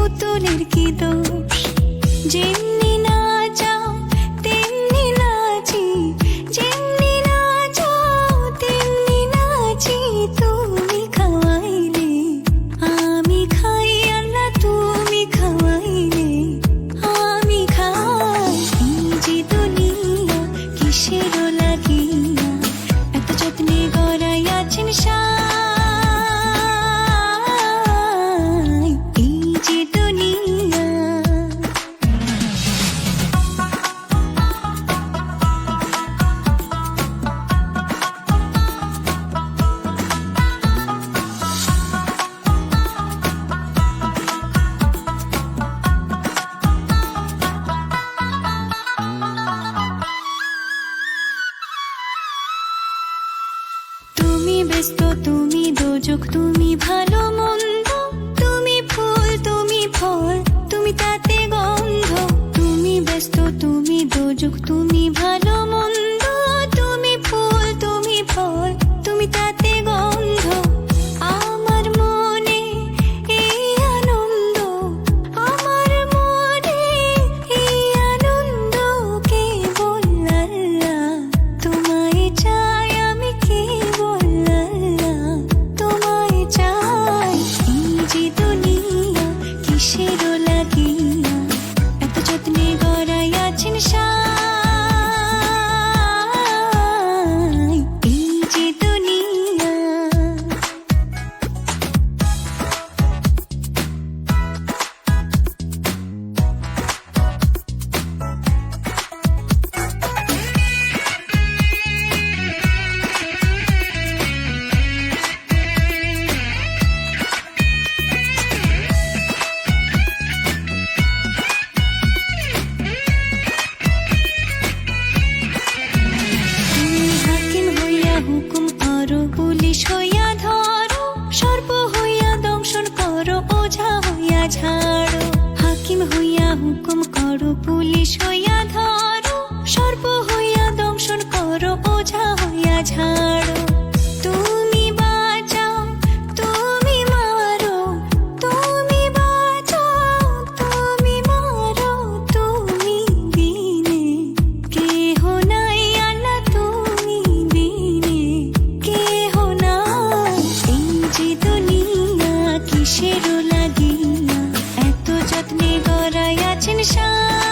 পুতুলের কি দোষ, যেমনি নাচাও তেমনি নাচি, যেমনি নাচাও তেমনি নাচি। তুমি খাওয়াইলে আমি খাই, আল্লাহ তুমি খাওয়াইলে আমি খাই। এই যে দুনিয়া কিসের লাগিয়া এত যত্নে গড়াইয়াছেন সাই। এই যে দুনিয়া তুমি ব্যস্ত, তুমি দোজক, তুমি ভালো মন্দ, তুমি ফুল, তুমি ফল, তুমি তাতে গন্ধ। তুমি ব্যস্ত, তুমি দোজক, তুমি ভালো মন্দ, তুমি ফুল, তুমি ফল, তুমি তাতে গন্ধ। আমার মনে এই আনন্দ, আমার মনে এই আনন্দ, কেবল আল্লাহ তোমায় চাই, আমি কেবল আল্লাহ তোমায় চাই। এই যে দুনিয়া কিসের লাগিয়া এত যত্নে গড়াইয়াছেন সাই। এই যে দুনিয়া হাকিম হইয়া হুকুম করো, পুলিশ হইয়া ধরো, সর্প হইয়া দংশন করো, ওঝা হইয়া ঝাড়ো। হাকিম হইয়া হুকুম করো, পুলিশ হইয়া ধরো, সর্প হইয়া দংশন করো, ওঝা হইয়া ঝাড়ো। তুমি বাঁচাও, তুমি মারো, তুমি বাঁচাও, তুমি মারো, তুমি বিনে কেহ নাই, আল্লাহ তুমি বিনে কেহ নাই। এই যে দুনিয়া কিসের লাগিয়া এত যত্নে গড়াইয়াছেন সাই।